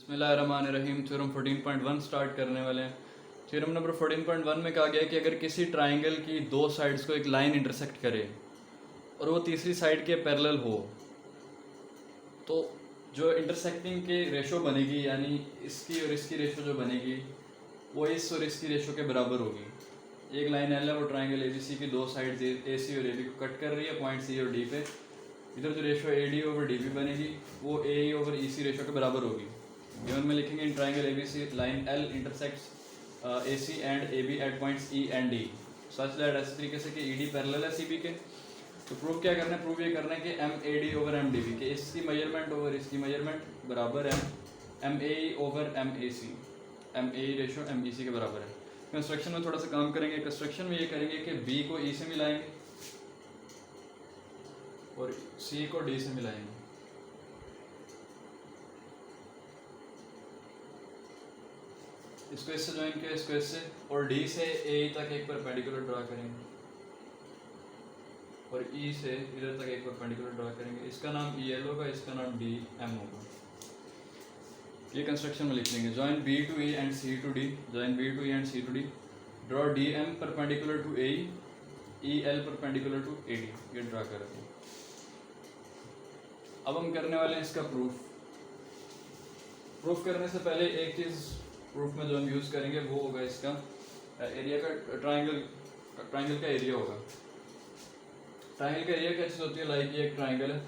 बिस्मिल्लाहिर्रहमानिर्रहीम। Theorem 14.1 start करने वाले हैं। थ्योरम नंबर 14.1 में कहा गया है कि अगर किसी ट्राइंगल की दो साइड्स को एक लाइन इंटरसेक्ट करे और वो तीसरी साइड के पैरेलल हो तो जो इंटरसेक्टिंग के रेशो बनेगी, यानी इसकी और इसकी रेशो जो बनेगी वो इस और इसकी रेशो के बराबर होगी। एक लाइन एल है, वो ट्राइंगल एबीसी की दो साइड्स ए सी और ए बी को कट कर रही है पॉइंट सी और डी पे। इधर जो ratio A D over D B बनेगी वो ए ई ओवर ई सी रेशो के बराबर होगी। गिवन में लिखेंगे in triangle ABC line L intersects A C and A B at points E and D such that ऐसे तरीके से कि ई डी पैरेलल है सी बी के। तो प्रूव क्या करना है? प्रूव ये करना है कि M A D over M D B के इसकी मेजरमेंट ओवर इसकी मेजरमेंट बराबर है M A E over M A C, M A E ratio M E C के बराबर है। कंस्ट्रक्शन में थोड़ा सा काम करेंगे। कंस्ट्रक्शन में ये करेंगे कि बी को ई से मिलाएंगे और सी को डी से मिलाएंगे। इसको इससे ज्वाइन किया, इसको इससे, और डी से ए तक एक परपेंडिकुलर ड्रा करेंगे और ई से इधर तक एक परपेंडिकुलर ड्रा करेंगे। इसका नाम ई एल होगा, इसका नाम डी एम होगा। ये कंस्ट्रक्शन में लिख लेंगे। Join B to E and C to D, join B to E and C to D, draw D M perpendicular to A E L perpendicular to A D. ये draw कर दें। अब हम करने वाले हैं इसका प्रूफ। प्रूफ करने से पहले एक चीज़ प्रूफ में जो हम यूज़ करेंगे वो होगा इसका एरिया का, ट्राइंगल का एरिया होगा। ट्राइंगल का एरिया क्या चीज़ होती है? लाइक ये एक ट्राइंगल है,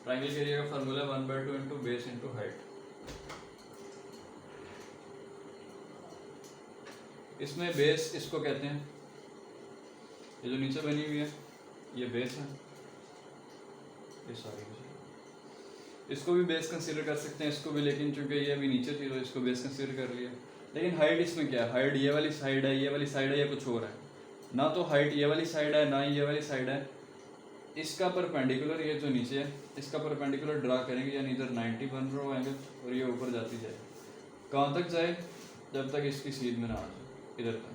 ट्राइंगल के एरिया का formula 1/2 into base into height. इसमें बेस इसको कहते हैं, ये जो नीचे बनी हुई है ये बेस है, ये सारी इसको भी बेस कंसीडर कर सकते हैं, इसको भी, लेकिन चूंकि ये अभी नीचे थी तो इसको बेस कंसीडर कर लिया। लेकिन हाइट इसमें क्या है? हाइट ये वाली साइड है, ये वाली साइड है, या कुछ और है? ना तो हाइट ये वाली साइड है ना ये वाली साइड है। इसका परपेंडिकुलर ये जो नीचे है इसका परपेंडिकुलर ड्रा करेंगे, यानी इधर 90 बन रहा हो एंगल और ये ऊपर जाती जाए। कहाँ तक जाए? जब तक इसकी सीध में ना आ जाए, इधर तक।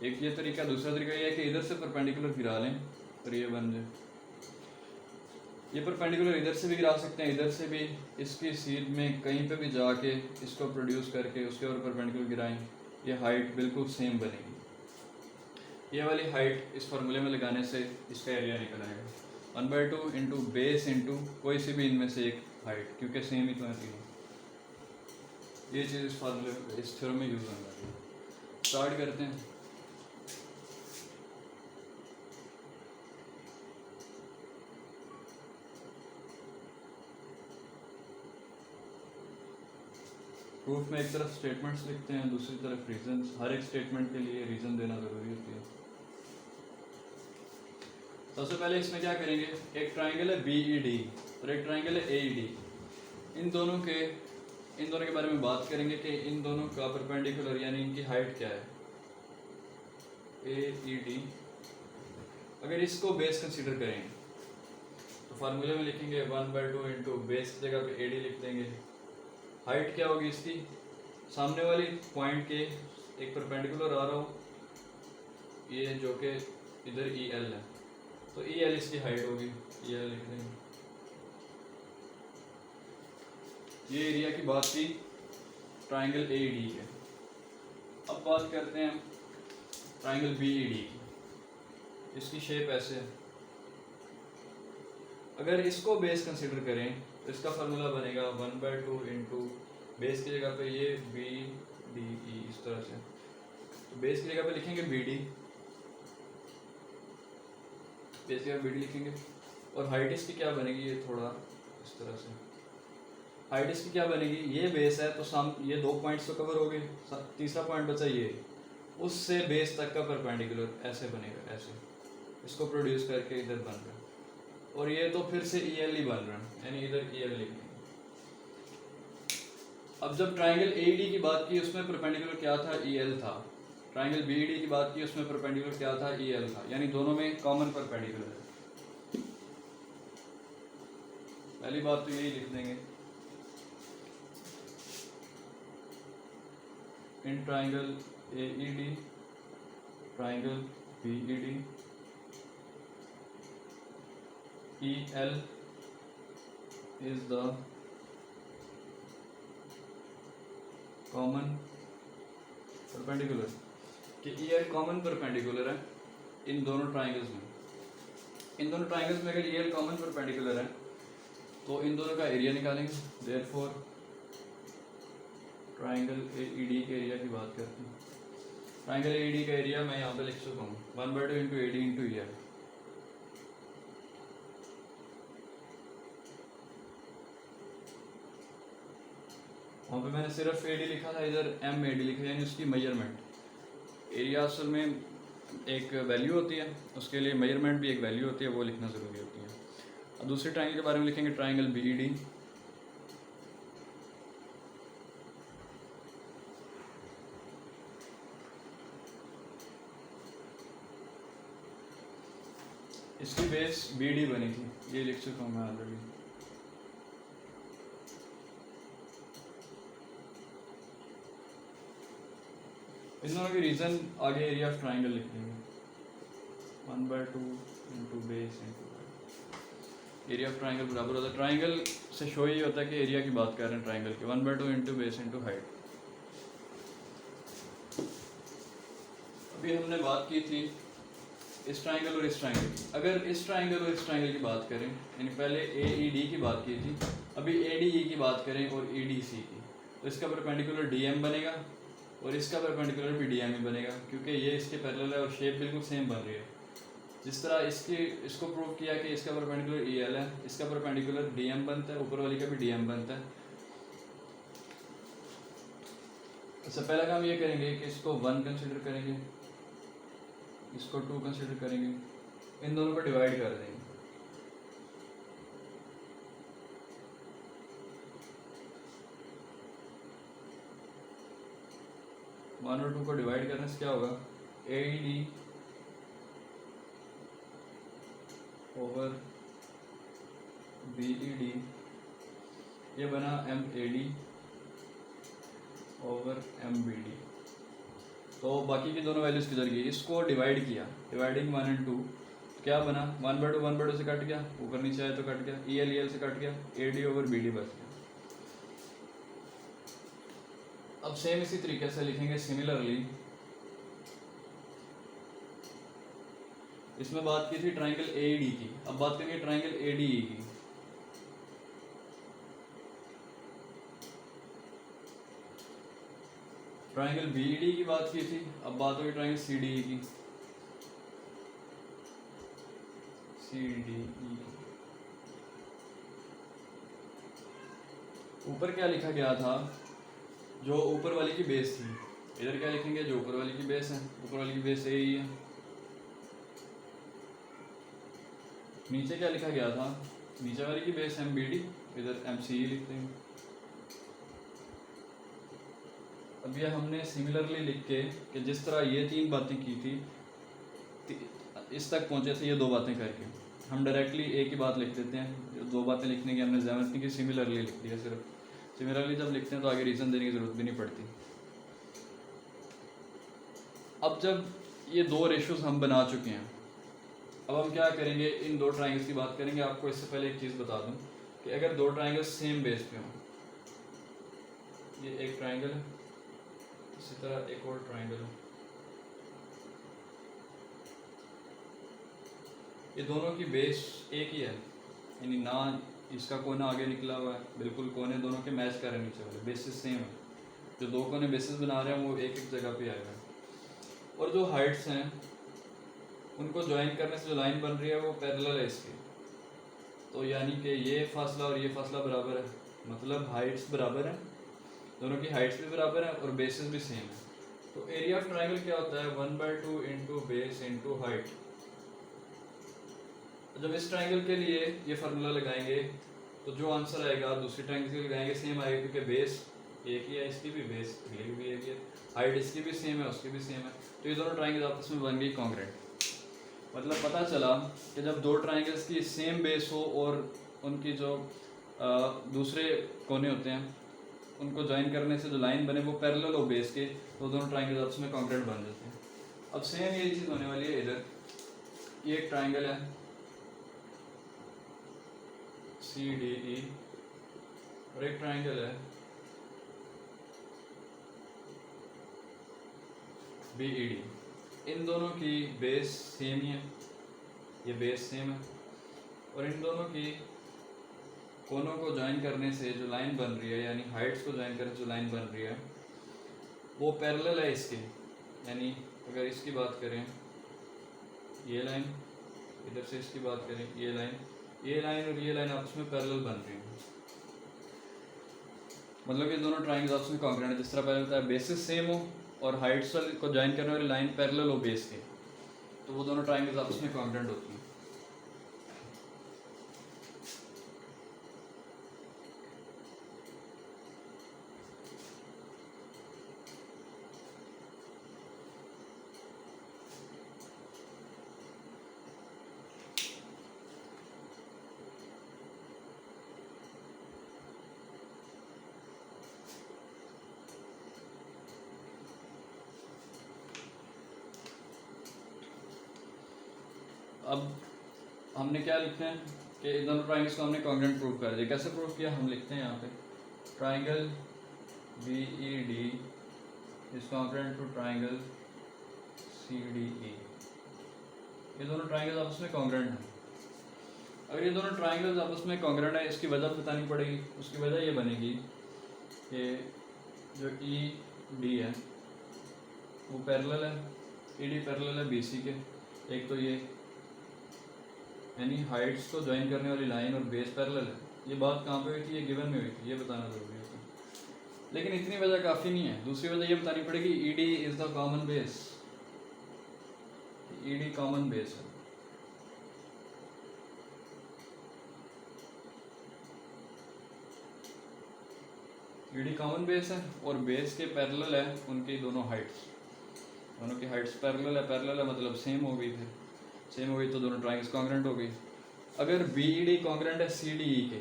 एक ये तरीका। दूसरा तरीका ये है कि इधर से परपेंडिकुलर गिरा लें और ये बन जाए। ये परपेंडिकुलर इधर से भी गिरा सकते हैं, इधर से भी। इसकी सीध में कहीं पे भी जाके इसको प्रोड्यूस करके उसके ऊपर परपेंडिकुलर गिराएं, ये हाइट बिल्कुल सेम बनेगी। ये वाली हाइट इस फार्मूले में लगाने से इसका एरिया निकल आएगा 1/2 इंटू बेस इंटू कोई सी भी इनमें से एक हाइट, क्योंकि सेम ही तो है। ये चीज़ इस फार्मूले इस थ्योरम में यूज़ होने वाली है। स्टार्ट करते हैं। प्रूफ में एक तरफ स्टेटमेंट्स लिखते हैं, दूसरी तरफ रीजंस। हर एक स्टेटमेंट के लिए रीजन देना ज़रूरी होती है। सबसे पहले इसमें क्या करेंगे? एक ट्राइंगल है बी ई डी और एक ट्राइंगल है ए ई डी। इन दोनों के बारे में बात करेंगे कि इन दोनों का परपेंडिकुलर यानी इनकी हाइट क्या है। ए ई डी, अगर इसको बेस कंसीडर करें तो फार्मूले में लिखेंगे 1/2 इंटू बेस की जगह पे ए डी लिख देंगे। हाइट क्या होगी इसकी? सामने वाली पॉइंट के एक परपेंडिकुलर आ रहा हो, ये जो कि इधर ई एल है, तो ई एल इसकी हाइट होगी, ई एल लिख देंगे। ये एरिया की बात की ट्राइंगल ए डी के। अब बात करते हैं ट्राइंगल बी ई डी की। इसकी शेप ऐसे है। अगर इसको बेस कंसीडर करें तो इसका फार्मूला बनेगा 1/2 इंटू बेस की जगह पे ये बी डी ई, इस तरह से। तो बेस की जगह पे लिखेंगे बी डी, बेस की जगह बी डी लिखेंगे। और हाइट इसकी क्या बनेगी? ये थोड़ा इस तरह से। हाइट इसकी क्या बनेगी? ये बेस है तो ये दो पॉइंट्स तो कवर हो गए, तीसरा पॉइंट बचा ये, उससे बेस तक का परपेंडिकुलर ऐसे बनेगा, ऐसे। इसको प्रोड्यूस करके इधर बन रहा है और ये तो फिर से ई एल ही बन रहा है, यानी इधर ई एल लिखेंगे। अब जब ट्राइंगल ए डी की बात की उसमें परपेंडिकुलर क्या था? ई एल था। ट्राइंगल बी डी की बात की उसमें परपेंडिकुलर क्या था? ई एल था, यानी दोनों में कॉमन परपेंडिकुलर है। पहली बात तो यही लिख देंगे, in triangle A E D triangle B E D EL is the common perpendicular कि ई एल कॉमन परपेंडिकुलर है इन दोनों ट्राइंगल्स में। इन दोनों ट्राइंगल्स में अगर ई एल कॉमन परपेंडिकुलर है तो इन दोनों का एरिया निकालेंगे। Therefore triangle A E D के एरिया की बात करते हैं। ट्राइंगल ए ई डी का एरिया मैं यहाँ पे लिख चुका हूँ 1/2 into A D into E L. वहाँ पे मैंने सिर्फ ए डी लिखा था, इधर एम ए डी लिखा, यानी उसकी मेजरमेंट। एरिया असल में एक वैल्यू होती है, उसके लिए मेजरमेंट भी एक वैल्यू होती है, वो लिखना ज़रूरी होती है। अब दूसरे ट्राइंगल के बारे में लिखेंगे, ट्राइंगल बी ई डी। इसकी बेस बी डी बनी थी, ये लिख चुका हूँ मैं ऑलरेडी। इन दोनों के रीजन आगे एरिया ऑफ ट्राइंगल लिख देंगे 1/2 into base into area of triangle बराबर होता है। ट्राइंगल से शो ही होता है कि एरिया की बात कर रहे हैं ट्राइंगल की। 1/2 इंटू बेस इंटू हाइट। अभी हमने बात की थी इस ट्राइंगल और इस ट्राइंगल की। अगर इस ट्राइंगल और इस ट्राइंगल की बात करें, यानी पहले ए ई डी की बात की थी, अभी ए डी ई की बात करें और ई डी सी की, तो इसका परपेंडिकुलर डी एम बनेगा और इसका परपेंडिकुलर भी डी एम ही बनेगा, क्योंकि ये इसके पैरेलल है और शेप बिल्कुल सेम बन रही है। जिस तरह इसको प्रूव किया कि इसका परपेंडिकुलर ई एल है, इसका परपेंडिकुलर डी एम बनता है, ऊपर वाली का भी डी एम बनता है। अच्छा, पहला काम ये करेंगे कि इसको 1 कंसिडर करेंगे, इसको 2 कंसिडर करेंगे, इन दोनों को डिवाइड कर देंगे। वन और 2 को डिवाइड करने से क्या होगा, A E D over B E D, ये बना M A D over M B D. तो बाकी की दोनों वैल्यूज किधर गई, इसको डिवाइड किया, डिवाइडिंग 1 और 2, क्या बना 1/2 से कट गया, ऊपर नीचे आया तो कट गया, ई एल से कट गया, A D over B D बच गया। अब सेम इसी तरीके से लिखेंगे सिमिलरली। इसमें बात की थी ट्राइंगल ए डी की, अब बात करेंगे ट्राइंगल ए डी ई की। ट्राइंगल बी डी की बात की थी, अब बात होगी ट्राइंगल सी डी ई की। सी डी ई ऊपर क्या लिखा गया था, जो ऊपर वाली की बेस थी, इधर क्या लिखेंगे, जो ऊपर वाली की बेस है, ऊपर वाली की बेस ए ही है। नीचे क्या लिखा गया था, नीचे वाली की बेस एम बी डी, इधर एम सी लिख देंगे। अब ये हमने सिमिलरली लिख के कि जिस तरह ये 3 बातें की थी, इस तक पहुंचे थे ये 2 बातें करके, हम डायरेक्टली एक ही बात लिख देते हैं। 2 बातें लिखने की हमने ज़रूरत नहीं कि सिमिलरली लिख दिया, सिर्फ सिमिलरली जब लिखते हैं तो आगे रीज़न देने की ज़रूरत भी नहीं पड़ती। अब जब ये 2 रेशोज़ हम बना चुके हैं, अब हम क्या करेंगे, इन 2 ट्राइंगल्स की बात करेंगे। आपको इससे पहले एक चीज़ बता दूं कि अगर 2 ट्राइंगल्स सेम बेस पे हों, ये एक ट्राइंगल है, इसी तरह एक और ट्राइंगल है, ये दोनों की बेस एक ही है, यानी ना इसका कोना आगे निकला हुआ है, बिल्कुल कोने दोनों के मैच कर रहे हैं, नीचे वाले बेसिस सेम है। जो 2 कोने बेसिस बना रहे हैं वो एक एक जगह पे आएगा, और जो हाइट्स हैं उनको ज्वाइन करने से जो लाइन बन रही है वो पैरेलल है इसके, तो यानी कि ये फासला और ये फासला बराबर है, मतलब हाइट्स बराबर हैं, दोनों की हाइट्स भी बराबर हैं और बेसिस भी सेम है। तो एरिया ऑफ ट्राइंगल क्या होता है, 1/2 इंटू बेस इंटू हाइट। जब इस ट्राइंगल के लिए ये फार्मूला लगाएंगे तो जो आंसर आएगा दूसरी ट्राइंगल के लगाएंगे सेम आएगा, क्योंकि बेस एक ही है, इसकी भी बेस अगली भी एक ही है, हाइट इसकी भी सेम है, उसकी भी सेम है, तो ये दोनों ट्राइंगल आपस में बन गई कॉन्ग्रेंट। मतलब पता चला कि जब 2 ट्राइंगल्स की सेम बेस हो और उनकी जो दूसरे कोने होते हैं उनको ज्वाइन करने से जो लाइन बने वो पैरेलल हो बेस के, तो दोनों ट्राइंगल्स आपस में कॉन्ग्रेंट बन जाते हैं। अब सेम ये चीज़ होने वाली है इधर, ये एक ट्राइंगल है सी डी ई और एक ट्राइंगल है BED, इन दोनों की बेस सेम ही है, ये बेस सेम है, और इन दोनों की कोनों को ज्वाइन करने से जो लाइन बन रही है, यानी हाइट्स को ज्वाइन करके जो लाइन बन रही है वो पैरेलल है इसके। यानी अगर इसकी बात करें, ये लाइन, इधर से इसकी बात करें, ये लाइन और ये लाइन आपस में पैरेलल बन रही है, मतलब ये दोनों ट्राइंगल्स आपस में कॉन्ग्रुएंट है। जिस तरह पहले होता है बेसिस सेम हो और हाइट्स को ज्वाइन करने वाली लाइन पैरेलल हो बेस के, तो वो दोनों ट्राइंगल्स आपस में कॉन्ग्रुएंट होती हैं। अब हमने क्या लिखना है कि इन दोनों ट्राइंगल्स को हमने कॉन्ग्रुएंट प्रूव कर दिया। कैसे प्रूव किया, हम लिखते हैं यहाँ पे triangle BED is congruent to triangle CDE। ये दोनों ट्राइंगल्स आपस में कॉन्ग्रुएंट हैं। अगर ये दोनों ट्राइंगल्स आपस में कॉन्ग्रुएंट है, इसकी वजह बतानी पड़ेगी। उसकी वजह ये बनेगी कि जो ED है वो पैरेलल है, ED पैरेलल है BC के। एक तो ये यानी हाइट्स को ज्वाइन करने वाली लाइन और बेस पैरेलल है। ये बात कहाँ पे हुई थी, ये गिवन में हुई थी, ये बताना जरूरी होता है। लेकिन इतनी वजह काफ़ी नहीं है, दूसरी वजह ये बतानी पड़ेगी ED is the common base. ED common base है। ED कॉमन बेस है और बेस के पैरेलल है उनकी दोनों हाइट्स, दोनों की हाइट्स पैरेलल है मतलब सेम हो गई। फिर सेम हो गई तो दोनों ट्राइंगल्स कॉन्ग्रुएंट हो गई। अगर BED कॉन्ग्रुएंट है CDE के,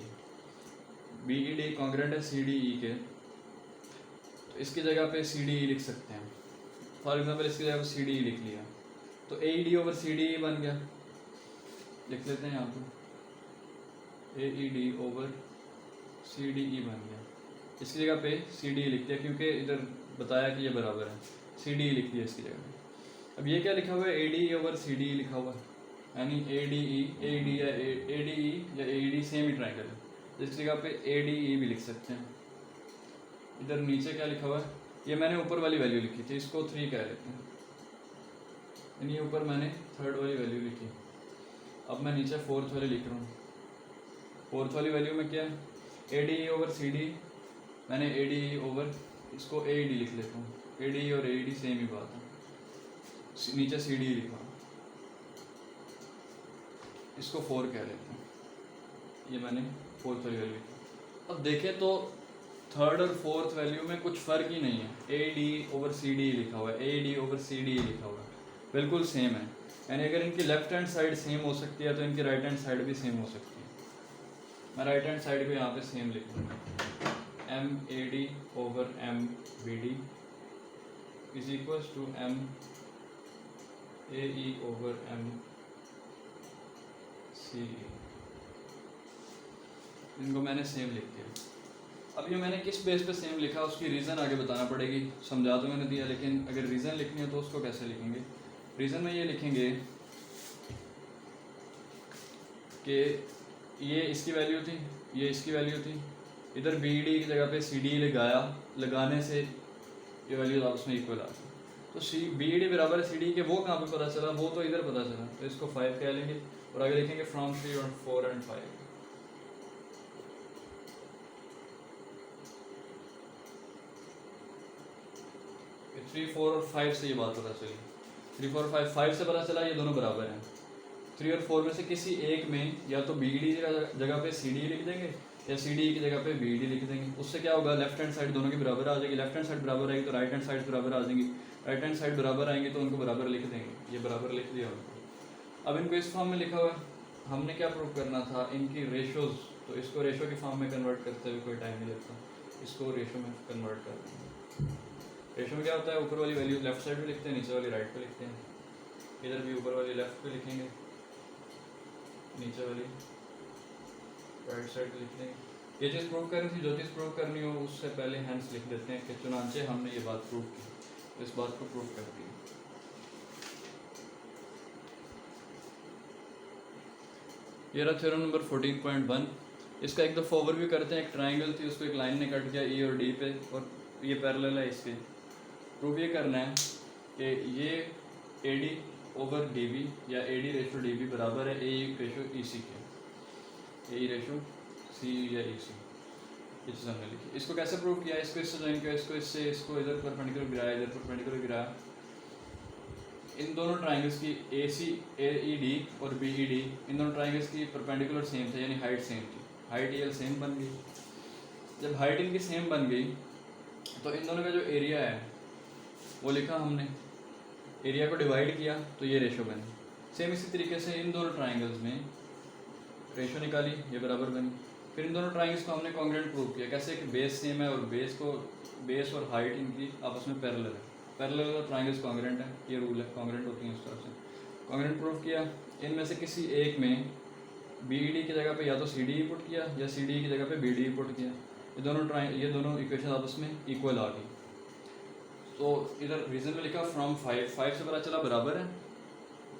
BED कॉन्ग्रुएंट है CDE के, तो इसकी जगह पे CDE लिख सकते हैं। फॉर एग्जांपल इसकी जगह पे CDE लिख लिया तो AED ओवर CDE बन गया। लिख लेते हैं यहाँ पे AED ओवर CDE बन गया। इसकी जगह पे CDE लिख दिया क्योंकि इधर बताया कि ये बराबर है, CDE लिख दिया इसकी जगह पे। अब ये क्या लिखा हुआ है, ADE ओवर CDE लिखा हुआ है, यानी ADE या AED सेम ही ट्राइंगल है, जिसकी जगह पे ADE भी लिख सकते हैं। इधर नीचे क्या लिखा हुआ है, ये मैंने ऊपर वाली वैल्यू लिखी थी, इसको 3 कह लेते हैं, यानी ऊपर मैंने थर्ड वाली वैल्यू लिखी। अब मैं नीचे फोर्थ वाली लिख रहा हूँ। फोर्थ वाली वैल्यू में क्या है, ADE ओवर CDE, मैंने ADE ओवर इसको AED लिख लेता हूँ। ADE और AED सेम ही बात है, नीचे CDE लिखा, इसको 4 कह लेते हैं। ये मैंने फोर्थ वाली वैल्यू लिखी। अब देखें तो थर्ड और फोर्थ वैल्यू में कुछ फ़र्क ही नहीं है। AD ओवर CDE लिखा हुआ है, AD ओवर CDE लिखा हुआ है, बिल्कुल सेम है। यानी अगर इनकी लेफ्ट हैंड साइड सेम हो सकती है तो इनकी राइट हैंड साइड भी सेम हो सकती है। मैं राइट हैंड साइड को यहाँ पे सेम लिख दूँगा, MAD over MBD is equal to MAE over MCE। इनको मैंने सेम लिख दिया। अब ये मैंने किस बेस पे सेम लिखा उसकी रीज़न आगे बताना पड़ेगी। समझा तो मैंने दिया, लेकिन अगर रीज़न लिखनी है तो उसको कैसे लिखेंगे। रीज़न में ये लिखेंगे कि ये इसकी वैल्यू थी, ये इसकी वैल्यू थी, इधर BD की जगह पे CDE लगाने से ये वैल्यूज आपस में इक्वल आ गई। तो BD बराबर है CDE के, वो कहाँ पे पता चला, वो तो इधर पता चला, तो इसको 5 कह लेंगे और आगे लिखेंगे फ्रॉम 3 और 4 एंड 5। ये 3, 4 और 5 से ये बात पता चली। 3, 4, 5 से पता चला ये दोनों बराबर हैं। 3 और 4 में से किसी एक में या तो BD जगह पे CDE लिख देंगे या CDE की जगह पे BD लिख देंगे। उससे क्या होगा, लेफ्ट हैंड साइड दोनों की बराबर आ जाएगी। लेफ्ट हैंड साइड बराबर आएगी तो राइट हैंड साइड बराबर आ जाएंगी, राइट हैंड साइड बराबर आएंगी तो उनको बराबर लिख देंगे। ये बराबर लिख दिया उनको। अब इनको इस फॉर्म में लिखा हुआ है, हमने क्या प्रूव करना था, इनकी रेशोज़। तो इसको रेशो के फॉर्म में कन्वर्ट करते हुए कोई टाइम नहीं लगता, इसको रेशो में कन्वर्ट कर देंगे। रेशो में क्या होता है, ऊपर वाली वैल्यू लेफ्ट साइड पे लिखते हैं, नीचे वाली राइट पे लिखते हैं। इधर भी ऊपर वाली लेफ्ट पे लिखेंगे, नीचे वाली राइट साइड पे लिख देंगे। ये चीज़ प्रूव करनी थी, जो चीज़ प्रूव करनी हो उससे पहले हैंड्स लिख देते हैं कि चुनांचे हमने ये बात प्रूव की। इस बात को प्रूव करती है। ये रहा थ्योरम नंबर 14.1। इसका एक दफ़ा ओवरव्यू करते हैं। एक ट्राइंगल थी, उसको एक लाइन ने कट किया ई और डी पे, और ये पैरेलल है इसके। प्रूव ये करना है कि ये A D over D B या A D ratio D B बराबर है ए रेशो ई सी के, ए रेशो सी या ई सी। ये चीज़ हमने लिखी। इसको कैसे प्रूव किया? इसको इससे ज्वाइन किया, इसको इससे, इसको इधर परपेंडिकुलर गिराया, इधर परपेंडिकुलर गिराया। इन दोनों ट्राइंगल्स की ए सी ए ई डी और बी ई डी, इन दोनों ट्राइंगल्स की परपेंडिकुलर सेम थे, यानी हाइट सेम थी। हाइट ये सेम बन गई। जब हाइट इनकी सेम बन गई तो इन दोनों का जो एरिया है वो लिखा हमने, एरिया को डिवाइड किया तो ये रेशो बनी। सेम इसी तरीके से इन दोनों ट्राइंगल्स में रेशो निकाली, ये बराबर बनी। फिर इन दोनों ट्राइंगल्स को हमने कॉन्ग्रुएंट प्रूव किया। कैसे कि बेस सेम है और बेस और हाइट इनकी आपस में पैरेलल है। पैरेलल और ट्राइंगल्स कॉन्ग्रुएंट है, ये रूल है, कॉन्ग्रुएंट होती है उस तरह से। कॉन्ग्रुएंट प्रूव किया। इनमें से किसी एक में बी ई डी की जगह पे या तो सी डी पुट किया या सी डी की जगह पे बी डी पुट किया। ये दोनों इक्वेशन आपस में इक्वल आ गई। तो इधर रीजन में लिखा फ्रॉम 5 से पता चला बराबर है,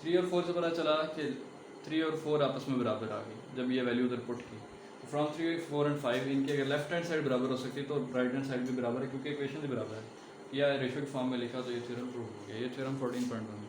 3 और 4 से पता चला कि 3 और 4 आपस में बराबर आ गई जब ये वैल्यू उधर पुट की। तो फ्रॉम 3, 4 एंड 5 इनकी अगर लेफ्ट हैंड साइड बराबर हो सकती है तो राइट हैंड साइड भी बराबर है, क्योंकि इक्वेशन भी बराबर है। या रेशो की फॉर्म में लिखा तो ये थ्योरम प्रूव हो गया। ये थ्योरम 14.1